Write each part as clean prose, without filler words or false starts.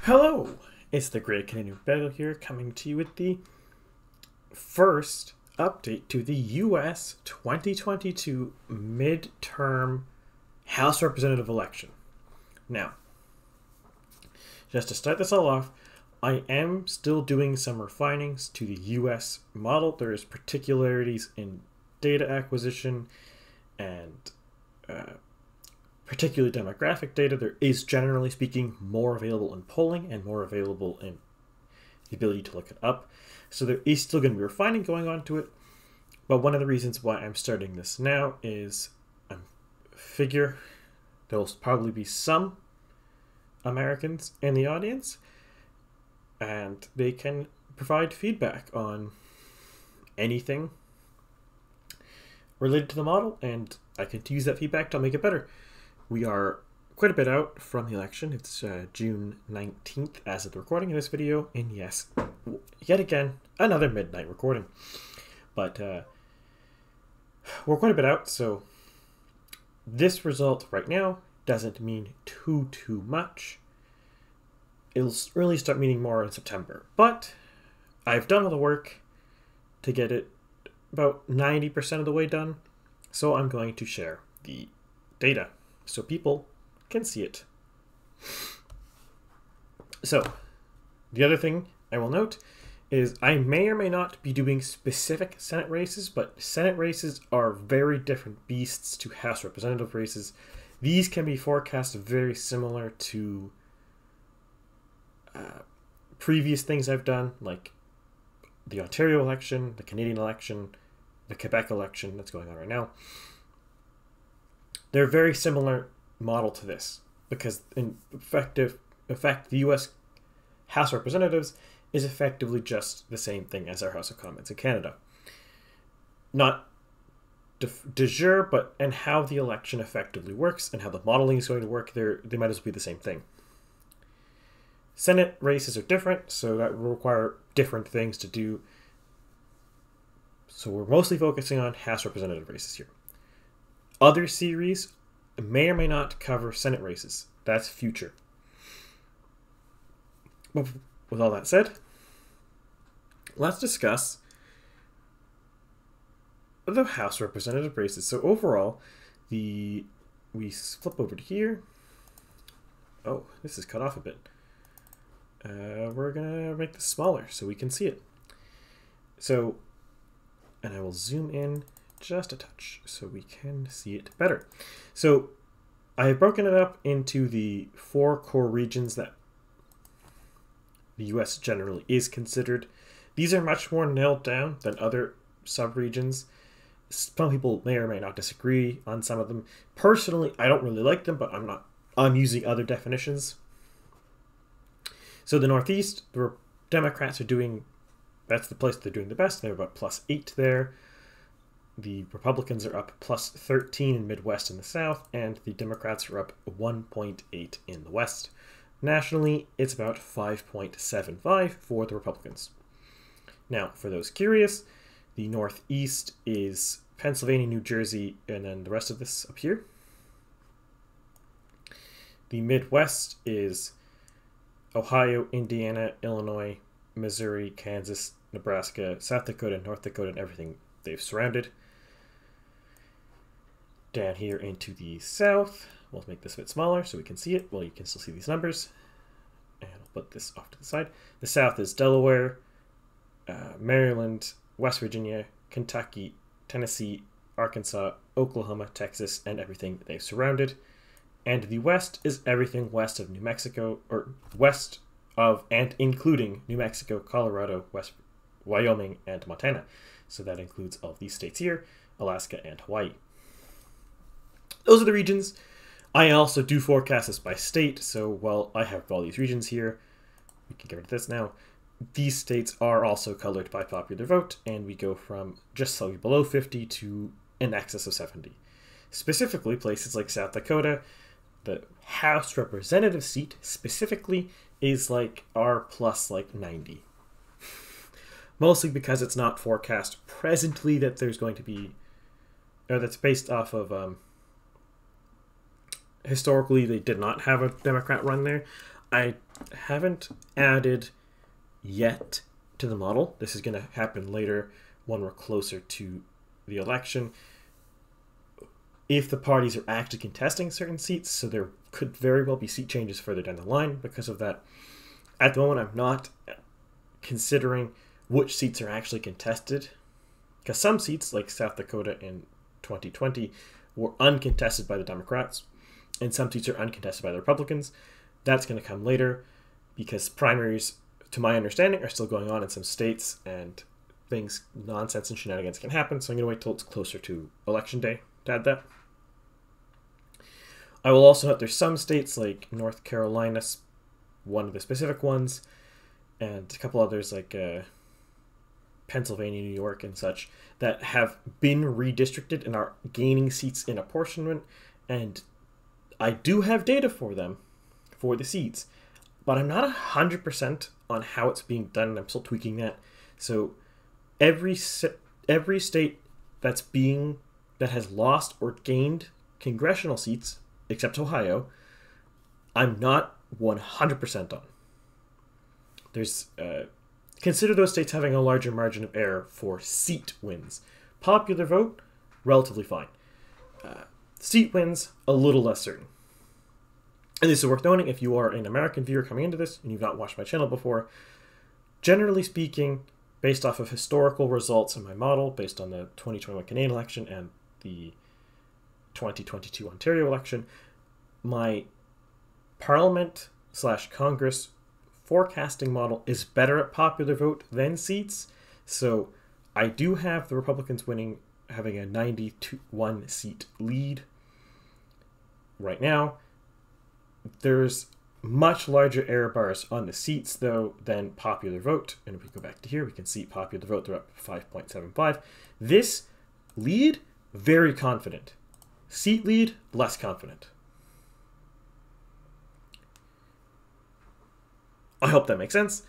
Hello, it's the Great Canadian Bagel here, coming to you with the first update to the U.S. 2022 midterm House Representative election. Now, just to start this all off, I am still doing some refinings to the U.S. model. There is particularities in data acquisition and particularly demographic data. There is, generally speaking, more available in polling and more available in the ability to look it up. So there is still going to be refining going on to it. But one of the reasons why I'm starting this now is I figure there will probably be some Americans in the audience, and they can provide feedback on anything related to the model, and I can use that feedback to make it better. We are quite a bit out from the election. It's June 19th as of the recording of this video, and yes, yet again, another midnight recording. But we're quite a bit out, so this result right now doesn't mean too much. It'll really start meaning more in September. But I've done all the work to get it about 90% of the way done, so I'm going to share the data so people can see it. So, the other thing I will note is I may or may not be doing specific Senate races, but Senate races are very different beasts to House Representative races. These can be forecast very similar to previous things I've done, like the Ontario election, the Canadian election, the Quebec election that's going on right now. They're a very similar model to this because in effect, the U.S. House of Representatives is effectively just the same thing as our House of Commons in Canada. Not de jure, but and how the election effectively works and how the modeling is going to work, they might as well be the same thing. Senate races are different, so that will require different things to do. So we're mostly focusing on House Representative races here. Other series may or may not cover Senate races. That's future. But with all that said, let's discuss the House Representative races. So overall, we flip over to here. Oh, this is cut off a bit. We're gonna make this smaller so we can see it. So, and I will zoom in just a touch so we can see it better. So I have broken it up into the 4 core regions that the US generally is considered. These are much more nailed down than other sub-regions. Some people may or may not disagree on some of them. Personally, I don't really like them, but I'm using other definitions. So the Northeast, the Democrats are doing, that's the place they're doing the best. They're about +8 there. The Republicans are up +13 in Midwest and the South, and the Democrats are up 1.8 in the West. Nationally, it's about 5.75 for the Republicans. Now, for those curious, the Northeast is Pennsylvania, New Jersey, and then the rest of this up here. The Midwest is Ohio, Indiana, Illinois, Missouri, Kansas, Nebraska, South Dakota, North Dakota, and everything they've surrounded. Down here into the South, we'll make this a bit smaller so we can see it. Well, you can still see these numbers. And I'll put this off to the side. The South is Delaware, Maryland, West Virginia, Kentucky, Tennessee, Arkansas, Oklahoma, Texas, and everything they've surrounded. And the West is everything west of New Mexico, or west of and including New Mexico, Colorado, Wyoming, and Montana. So that includes all of these states here, Alaska, and Hawaii. Those are the regions. I also do forecast this by state, so while I have all these regions here, we can get rid of this now. These states are also colored by popular vote, and we go from just slightly below 50 to in excess of 70. Specifically, places like South Dakota, the House Representative seat specifically is like R plus like 90. Mostly because it's not forecast presently that there's going to be, or that's based off of historically they did not have a Democrat run there. I haven't added yet to the model. This is going to happen later when we're closer to the election. If the parties are actually contesting certain seats, so there could very well be seat changes further down the line because of that. At the moment, I'm not considering which seats are actually contested, because some seats, like South Dakota in 2020, were uncontested by the Democrats, and some seats are uncontested by the Republicans. That's going to come later, because primaries, to my understanding, are still going on in some states, and things, nonsense and shenanigans can happen, so I'm going to wait till it's closer to Election Day to add that. I will also note there's some states like North Carolina, one of the specific ones, and a couple others like Pennsylvania, New York, and such, that have been redistricted and are gaining seats in apportionment. And I do have data for them, for the seats, but I'm not 100% on how it's being done, and I'm still tweaking that. So every state that has lost or gained congressional seats, except Ohio, I'm not 100% on. There's consider those states having a larger margin of error for seat wins. Popular vote, relatively fine. Seat wins, a little less certain. And this is worth noting if you are an American viewer coming into this and you've not watched my channel before. Generally speaking, based off of historical results in my model, based on the 2021 Canadian election and the 2022 Ontario election, my Parliament/Congress forecasting model is better at popular vote than seats. So I do have the Republicans having a 91 seat lead right now. There's much larger error bars on the seats, though, than popular vote. And if we go back to here, we can see popular vote, they're up 5.75. This lead, very confident. Seat lead, less confident. I hope that makes sense.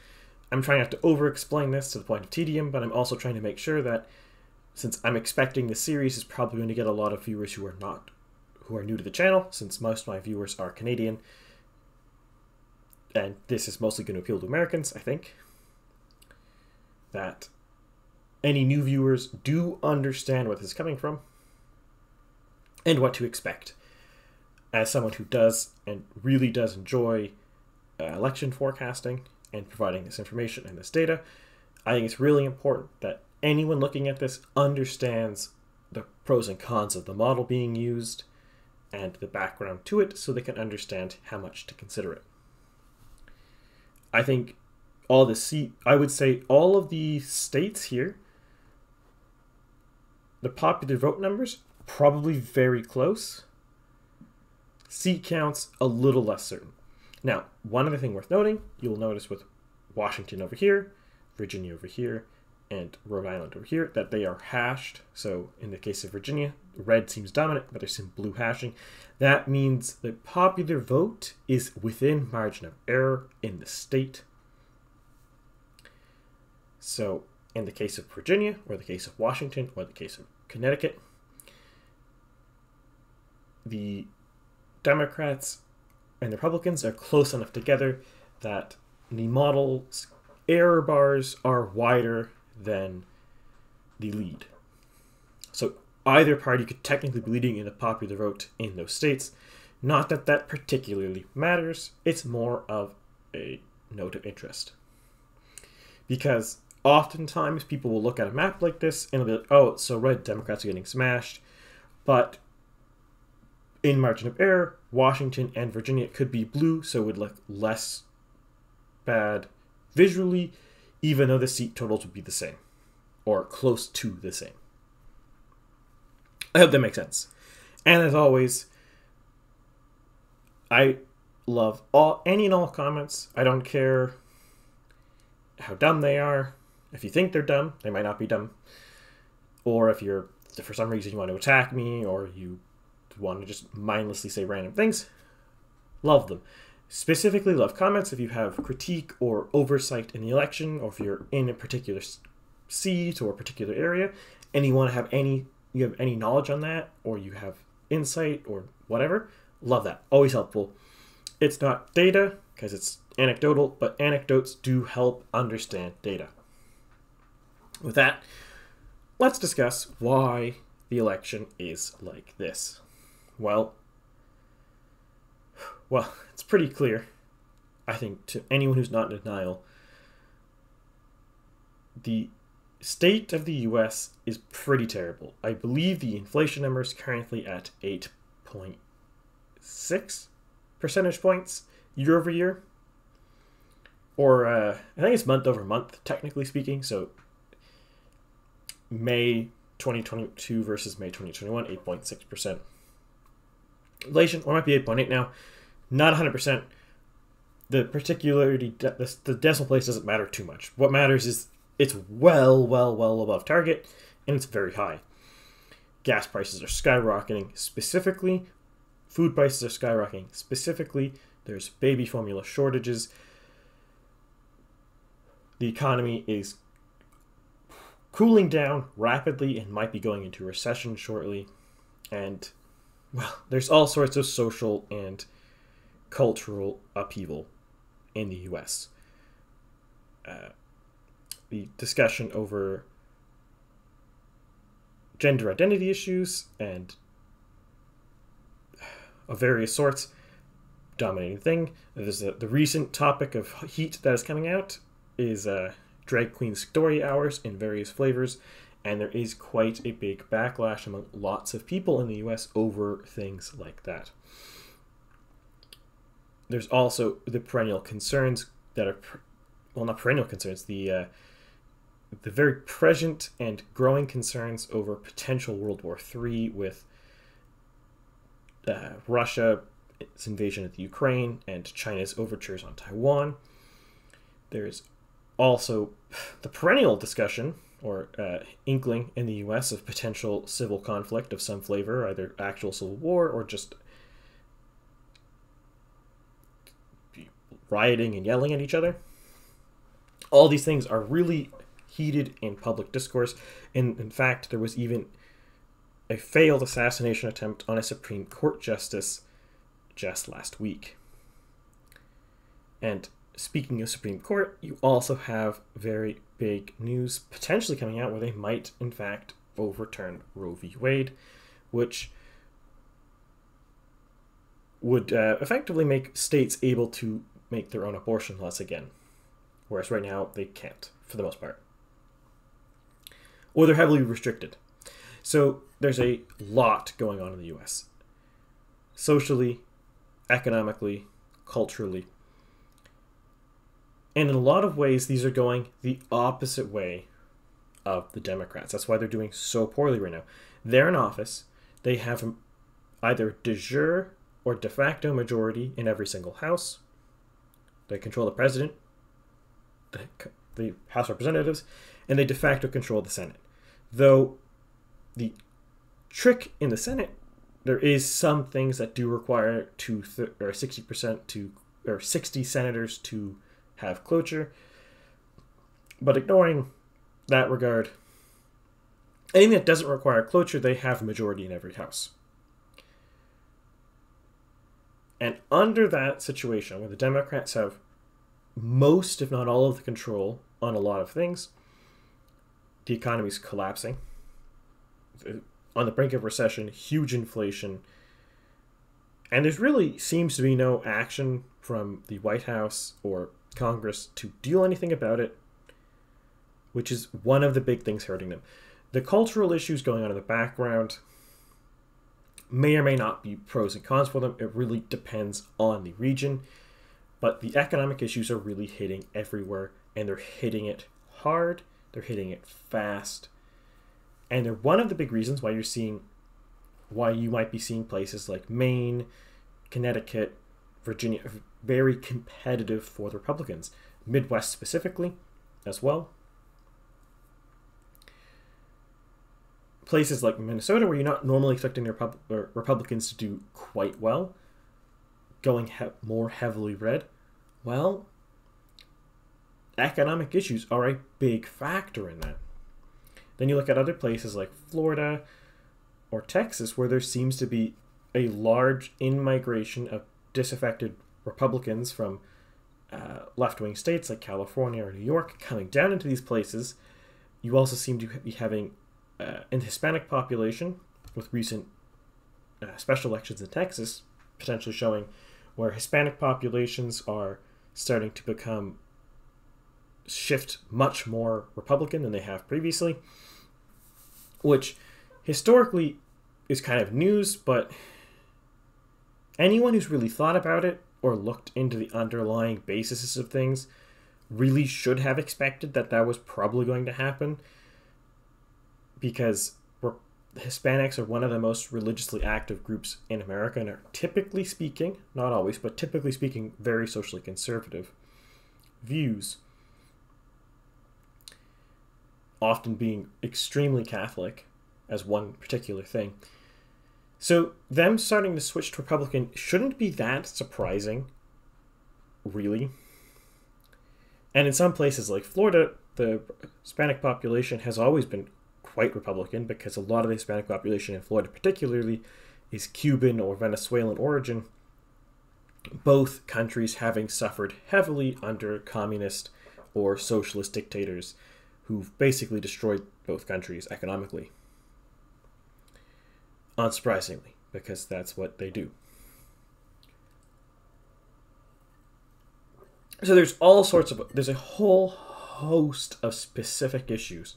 I'm trying not to over-explain this to the point of tedium, but I'm also trying to make sure that, since I'm expecting the series is probably going to get a lot of viewers who are new to the channel, since most of my viewers are Canadian, and this is mostly going to appeal to Americans, I think, that any new viewers do understand where this is coming from and what to expect. As someone who does and really does enjoy election forecasting and providing this information and this data, I think it's really important that anyone looking at this understands the pros and cons of the model being used and the background to it, so they can understand how much to consider it. I think I would say all of the states here, the popular vote numbers, probably very close. Seat counts, a little less certain. Now, one other thing worth noting, you'll notice with Washington over here, Virginia over here, and Rhode Island over here, that they are hashed. So in the case of Virginia, red seems dominant, but there's some blue hashing. That means the popular vote is within margin of error in the state. So in the case of Virginia, or the case of Washington, or the case of Connecticut, the Democrats and the Republicans are close enough together that the model's error bars are wider than the lead. So either party could technically be leading in the popular vote in those states. Not that that particularly matters. It's more of a note of interest. Because oftentimes people will look at a map like this and it'll be like, oh, so red Democrats are getting smashed. But in margin of error, Washington and Virginia could be blue, so it would look less bad visually, even though the seat totals would be the same, or close to the same. I hope that makes sense. And as always, I love any and all comments. I don't care how dumb they are. If you think they're dumb, they might not be dumb. Or if for some reason you want to attack me, or you want to just mindlessly say random things, love them. Specifically love comments if you have critique or oversight in the election, or if you're in a particular seat or a particular area and you want to have any knowledge on that, or you have insight or whatever. Love that. Always helpful. It's not data, because it's anecdotal, but anecdotes do help understand data. With that, let's discuss why the election is like this. Well, it's pretty clear, I think, to anyone who's not in denial. The state of the US is pretty terrible. I believe the inflation number is currently at 8.6 percentage points year over year. Or I think it's month over month, technically speaking. So May 2022 versus May 2021, 8.6% inflation, or it might be 8.8 now. Not 100%. The particularity, the decimal place doesn't matter too much. What matters is it's well above target, and it's very high. Gas prices are skyrocketing specifically. Food prices are skyrocketing specifically. There's baby formula shortages. The economy is cooling down rapidly and might be going into recession shortly. And, well, there's all sorts of social and cultural upheaval in the US. The discussion over gender identity issues and of various sorts, dominating thing. There's the recent topic of heat that is coming out is drag queen story hours in various flavors, and there is quite a big backlash among lots of people in the US over things like that. There's also the perennial concerns that are, well, not perennial concerns, the very present and growing concerns over potential World War III with Russia's invasion of the Ukraine and China's overtures on Taiwan. There's also the perennial discussion or inkling in the US of potential civil conflict of some flavor, either actual civil war or just rioting and yelling at each other. All these things are really heated in public discourse. And in fact, there was even a failed assassination attempt on a Supreme Court justice just last week. And speaking of Supreme Court, you also have very big news potentially coming out where they might, in fact, overturn Roe v. Wade, which would effectively make states able to make their own abortion laws again, whereas right now they can't, for the most part. Or they're heavily restricted. So there's a lot going on in the US. Socially, economically, culturally. And in a lot of ways, these are going the opposite way of the Democrats. That's why they're doing so poorly right now. They're in office. They have either de jure or de facto majority in every single house. They control the president, the House of Representatives, and they de facto control the Senate. Though the trick in the Senate, there is some things that do require 60% or 60 senators to have cloture. But ignoring that regard, anything that doesn't require cloture, they have a majority in every house. And under that situation, where the Democrats have most, if not all, of the control on a lot of things, the economy's collapsing, on the brink of recession, huge inflation, and there really seems to be no action from the White House or Congress to do anything about it, which is one of the big things hurting them. The cultural issues going on in the background may or may not be pros and cons for them. It really depends on the region. But the economic issues are really hitting everywhere, and they're hitting it hard. They're hitting it fast. And they're one of the big reasons why you might be seeing places like Maine, Connecticut, Virginia, very competitive for the Republicans. Midwest specifically as well. Places like Minnesota, where you're not normally expecting the Republicans to do quite well, going more heavily red, well, economic issues are a big factor in that. Then you look at other places like Florida or Texas, where there seems to be a large in-migration of disaffected Republicans from left-wing states like California or New York coming down into these places. You also seem to be having in the Hispanic population, with recent special elections in Texas, potentially showing where Hispanic populations are starting to shift much more Republican than they have previously, which historically is kind of news, but anyone who's really thought about it or looked into the underlying basis of things really should have expected that that was probably going to happen, because Hispanics are one of the most religiously active groups in America and are typically speaking, not always, but typically speaking, very socially conservative views, often being extremely Catholic as one particular thing. So them starting to switch to Republican shouldn't be that surprising, really. And in some places like Florida, the Hispanic population has always been quite Republican, because a lot of the Hispanic population in Florida particularly is Cuban or Venezuelan origin, both countries having suffered heavily under communist or socialist dictators who've basically destroyed both countries economically. Unsurprisingly, because that's what they do. So there's a whole host of specific issues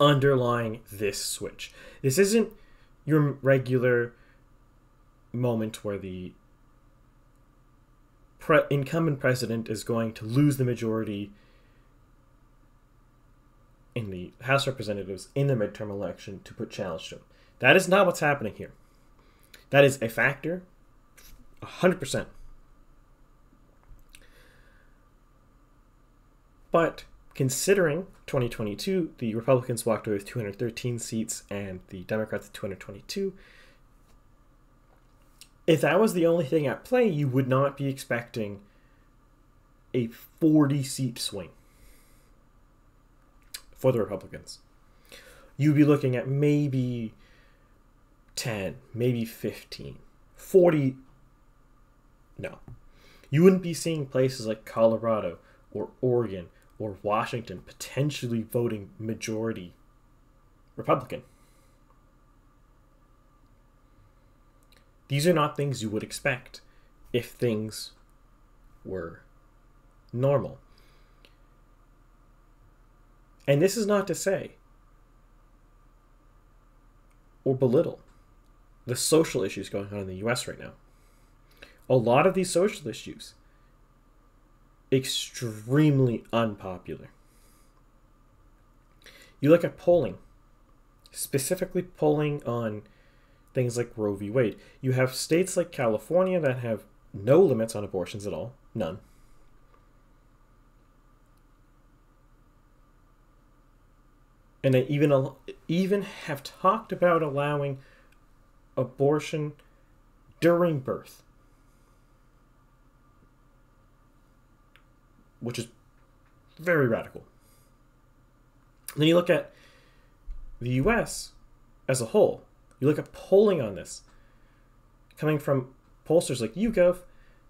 underlying this switch. This isn't your regular moment where the incumbent president is going to lose the majority in the House of Representatives in the midterm election to put challenge to him. That is not what's happening here. That is a factor, 100%. But considering 2022, the Republicans walked away with 213 seats and the Democrats with 222, if that was the only thing at play, you would not be expecting a 40-seat swing for the Republicans. You'd be looking at maybe 10, maybe 15, 40. No. You wouldn't be seeing places like Colorado or Oregon or Washington potentially voting majority Republican. These are not things you would expect if things were normal. And this is not to say or belittle the social issues going on in the US right now. A lot of these social issues, extremely unpopular. You look at polling, specifically polling on things like Roe v. Wade. You have states like California that have no limits on abortions at all, none. And they even have talked about allowing abortion during birth, which is very radical. And then you look at the US as a whole. You look at polling on this, coming from pollsters like YouGov,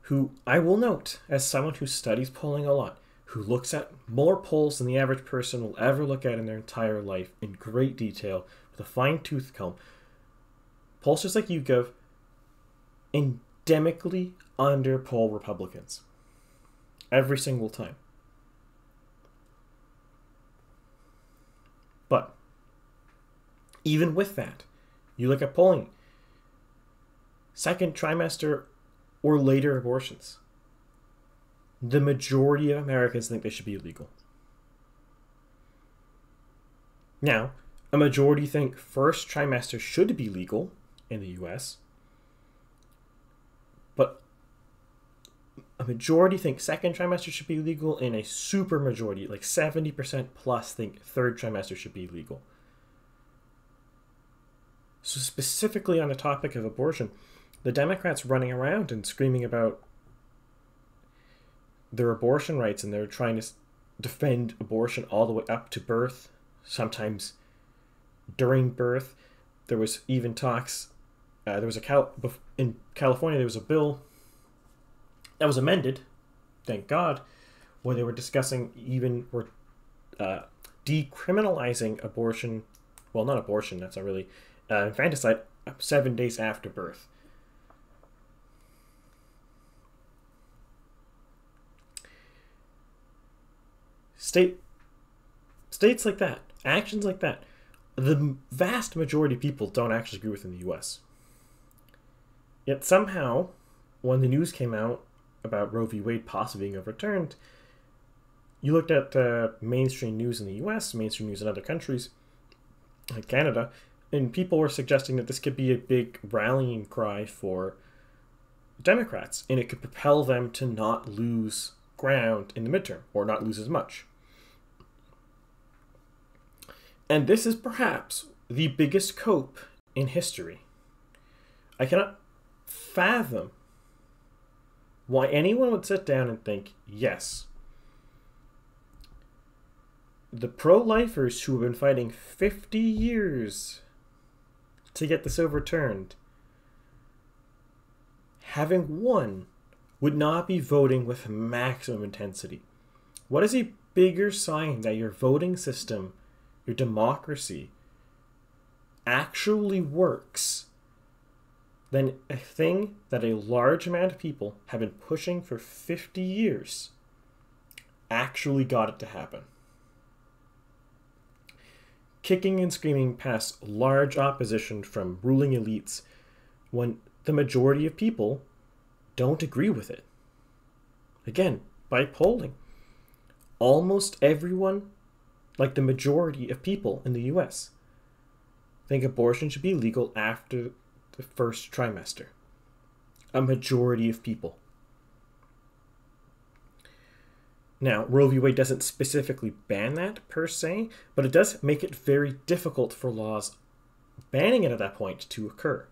who I will note, as someone who studies polling a lot, who looks at more polls than the average person will ever look at in their entire life in great detail, with a fine-tooth comb. Pollsters like YouGov endemically underpoll Republicans every single time. But even with that, you look at polling, second trimester or later abortions, the majority of Americans think they should be illegal. Now, a majority think first trimester should be legal in the US, but a majority think second trimester should be legal, and a super majority, like 70% plus, think third trimester should be legal. So specifically on the topic of abortion, the Democrats running around and screaming about their abortion rights, and they're trying to defend abortion all the way up to birth, sometimes during birth. There was even talks, in California there was a bill that was amended thank God, when they were discussing decriminalizing abortion. Well, not abortion, that's not really infanticide 7 days after birth. States like that, actions like that, the vast majority of people don't actually agree with in the US. Yet somehow, when the news came out about Roe v. Wade possibly being overturned, you looked at mainstream news in the US, mainstream news in other countries, like Canada, and people were suggesting that this could be a big rallying cry for Democrats, and it could propel them to not lose ground in the midterm, or not lose as much. And this is perhaps the biggest coup in history. I cannot fathom why anyone would sit down and think, yes, the pro-lifers who have been fighting 50 years to get this overturned, having won, would not be voting with maximum intensity. What is a bigger sign that your voting system, your democracy, actually works than a thing that a large amount of people have been pushing for 50 years actually got it to happen? Kicking and screaming past large opposition from ruling elites when the majority of people don't agree with it. Again, by polling, almost everyone, like the majority of people in the US, think abortion should be legal after the first trimester. A majority of people. Now, Roe v. Wade doesn't specifically ban that per se, but it does make it very difficult for laws banning it at that point to occur.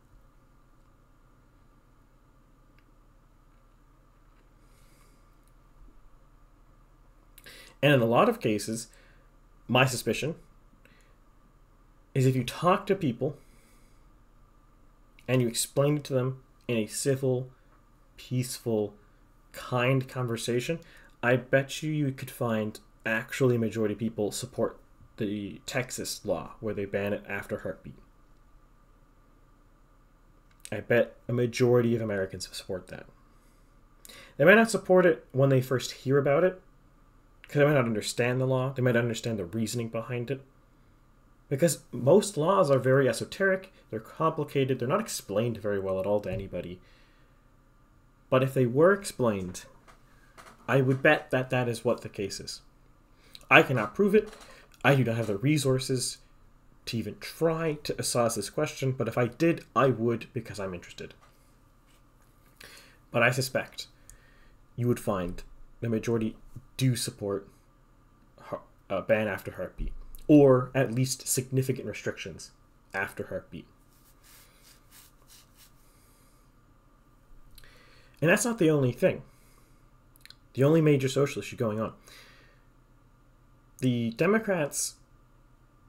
And in a lot of cases, my suspicion is if you talk to people and you explain it to them in a civil, peaceful, kind conversation, I bet you could find actually a majority of people support the Texas law where they ban it after heartbeat. I bet a majority of Americans support that. They might not support it when they first hear about it, because they might not understand the law, they might not understand the reasoning behind it. Because most laws are very esoteric, they're complicated, they're not explained very well at all to anybody. But if they were explained, I would bet that that is what the case is. I cannot prove it. I do not have the resources to even try to assess this question, but if I did, I would because I'm interested. But I suspect you would find the majority do support a ban after heartbeat, or at least significant restrictions after heartbeat. And that's not the only thing. The only major social issue going on. The Democrats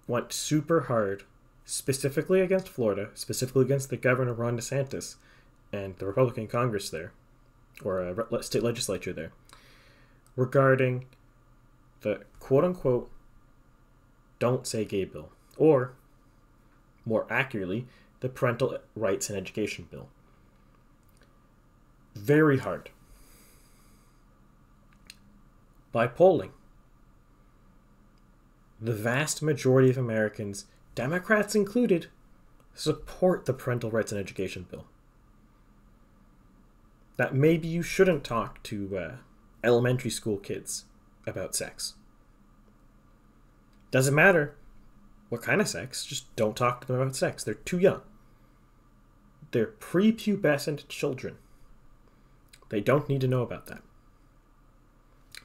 went super hard, specifically against Florida, specifically against the governor, Ron DeSantis, and the Republican Congress there, or state legislature there, regarding the quote-unquote Don't Say Gay bill, or, more accurately, the Parental Rights and Education bill. Very hard. By polling, the vast majority of Americans, Democrats included, support the Parental Rights and Education bill. That maybe you shouldn't talk to elementary school kids about sex. Doesn't matter what kind of sex, just don't talk to them about sex. They're too young. They're prepubescent children. They don't need to know about that.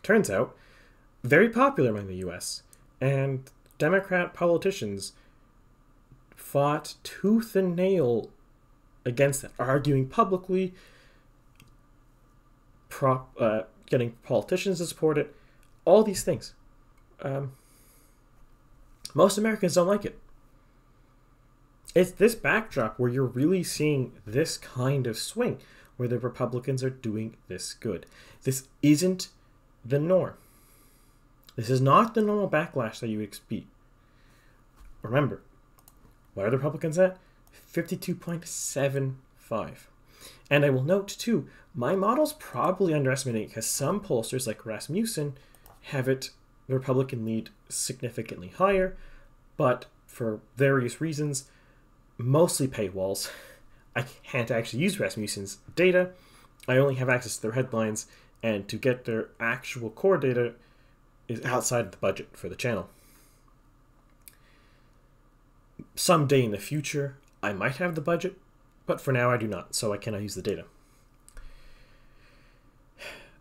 Turns out, very popular among the US, and Democrat politicians fought tooth and nail against that, arguing publicly, getting politicians to support it, all these things. Most Americans don't like it. It's this backdrop where you're really seeing this kind of swing, where the Republicans are doing this good. This isn't the norm. This is not the normal backlash that you would expect. Remember, what are the Republicans at? 52.75. And I will note, too, my model's probably underestimating because some pollsters, like Rasmussen, have the Republican lead significantly higher, but for various reasons, mostly paywalls, I can't actually use Rasmussen's data. I only have access to their headlines, and to get their actual core data is outside of the budget for the channel. Someday in the future, I might have the budget, but for now I do not, so I cannot use the data.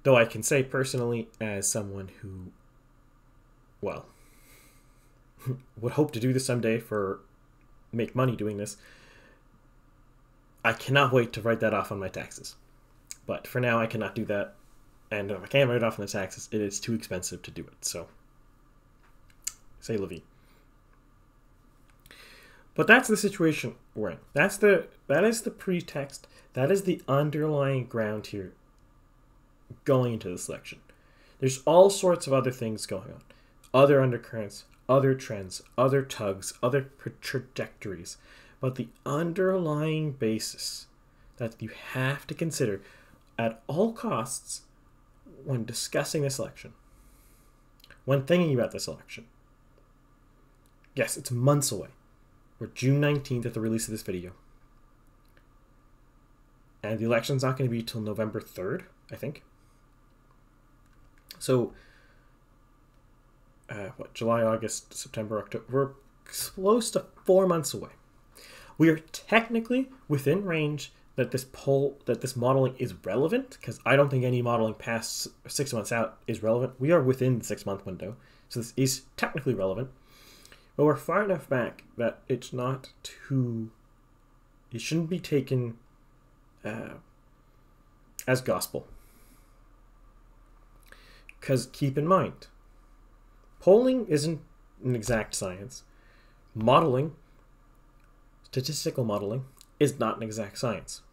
Though I can say personally, as someone who, well, would hope to do this someday make money doing this, I cannot wait to write that off on my taxes. But for now, I cannot do that, and if I can't write it off on the taxes, it is too expensive to do it, so say la vie. But that's the situation we're in. That is the pretext. That is the underlying ground here going into this election. There's all sorts of other things going on. Other undercurrents, other trends, other tugs, other trajectories. But the underlying basis that you have to consider at all costs when discussing this election, when thinking about this election. Yes, it's months away. We're June 19th at the release of this video. And the election's not going to be till November 3rd, I think. So, July, August, September, October. We're close to 4 months away. We are technically within range that this modeling is relevant, because I don't think any modeling past 6 months out is relevant. We are within the 6-month window, so this is technically relevant. But we're far enough back that it's not too... It shouldn't be taken as gospel. Because keep in mind, polling isn't an exact science. Modeling, statistical modeling, is not an exact science.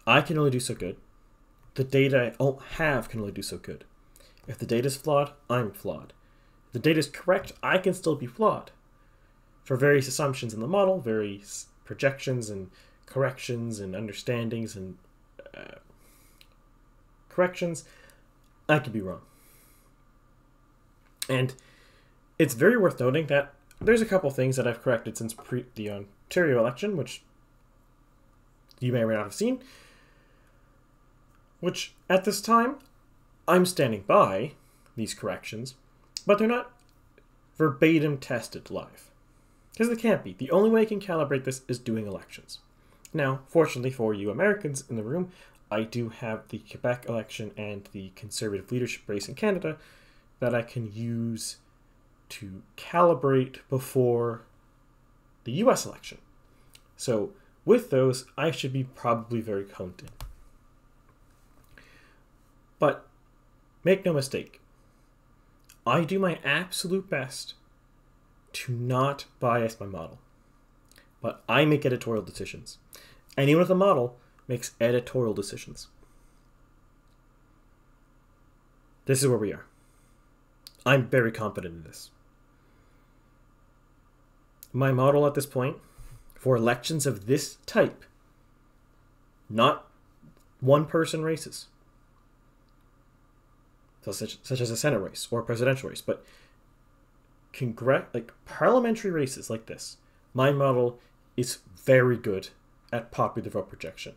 I can only do so good. The data I have can only do so good. If the data is flawed, I'm flawed. If the data is correct, I can still be flawed. For various assumptions in the model, various projections and corrections and understandings and corrections, I could be wrong. And it's very worth noting that there's a couple things that I've corrected since the Ontario election, which you may or may not have seen, which at this time, I'm standing by these corrections, but they're not verbatim tested live. Because they can't be. The only way I can calibrate this is doing elections. Now, fortunately for you Americans in the room, I do have the Quebec election and the Conservative leadership race in Canada that I can use to calibrate before the US election. So with those, I should be probably very honed in. But make no mistake, I do my absolute best to not bias my model. But I make editorial decisions. Anyone with a model makes editorial decisions. This is where we are. I'm very confident in this. My model at this point, for elections of this type, not one-person races, such as a Senate race or a presidential race, but parliamentary races like this, my model is very good at popular vote projection.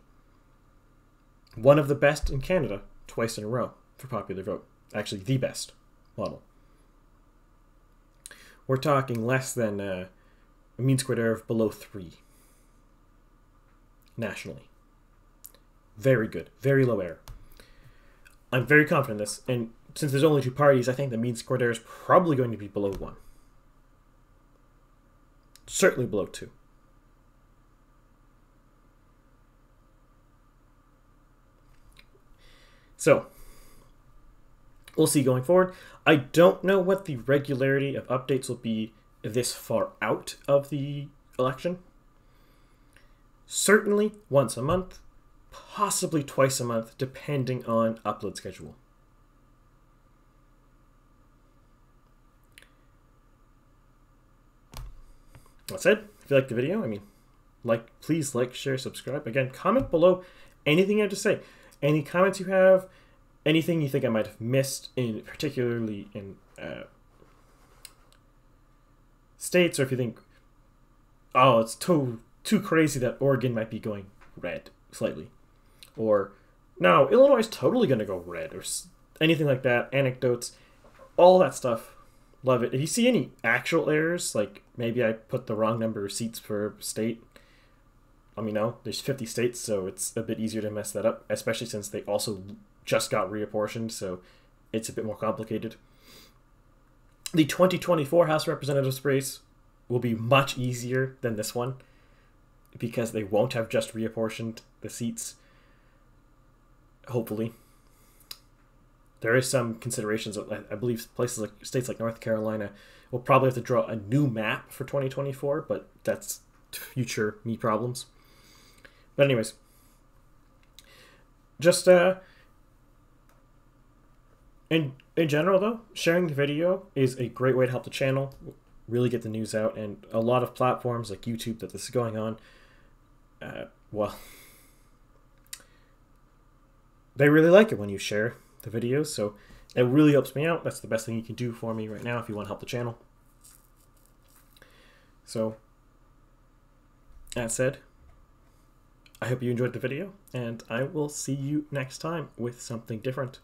One of the best in Canada twice in a row for popular vote. Actually, the best model. We're talking less than a mean squared error of below 3 nationally. Very good. Very low error. I'm very confident in this, and since there's only 2 parties, I think the mean squared error is probably going to be below 1. Certainly below 2. So, we'll see going forward. I don't know what the regularity of updates will be this far out of the election. certainly once a month, possibly twice a month, depending on upload schedule. That said, if you like the video, please like, share, subscribe. Again, comment below anything you have to say. Any comments you have, anything you think I might have missed, particularly in states, or if you think, oh, it's too crazy that Oregon might be going red slightly, or no, Illinois is totally going to go red, or anything like that. Anecdotes, all that stuff. Love it. If you see any actual errors, like maybe I put the wrong number of seats per state, let me know. There's 50 states, so it's a bit easier to mess that up, especially since they also just got reapportioned, so it's a bit more complicated. The 2024 House of Representatives race will be much easier than this one because they won't have just reapportioned the seats, hopefully. There is some considerations. I believe places like states like North Carolina will probably have to draw a new map for 2024, but that's future me problems. But anyways, just in general though, sharing the video is a great way to help the channel, really get the news out, and a lot of platforms like YouTube that this is going on, well, they really like it when you share the videos, so it really helps me out. That's the best thing you can do for me right now if you want to help the channel. So, that said, I hope you enjoyed the video, and I will see you next time with something different.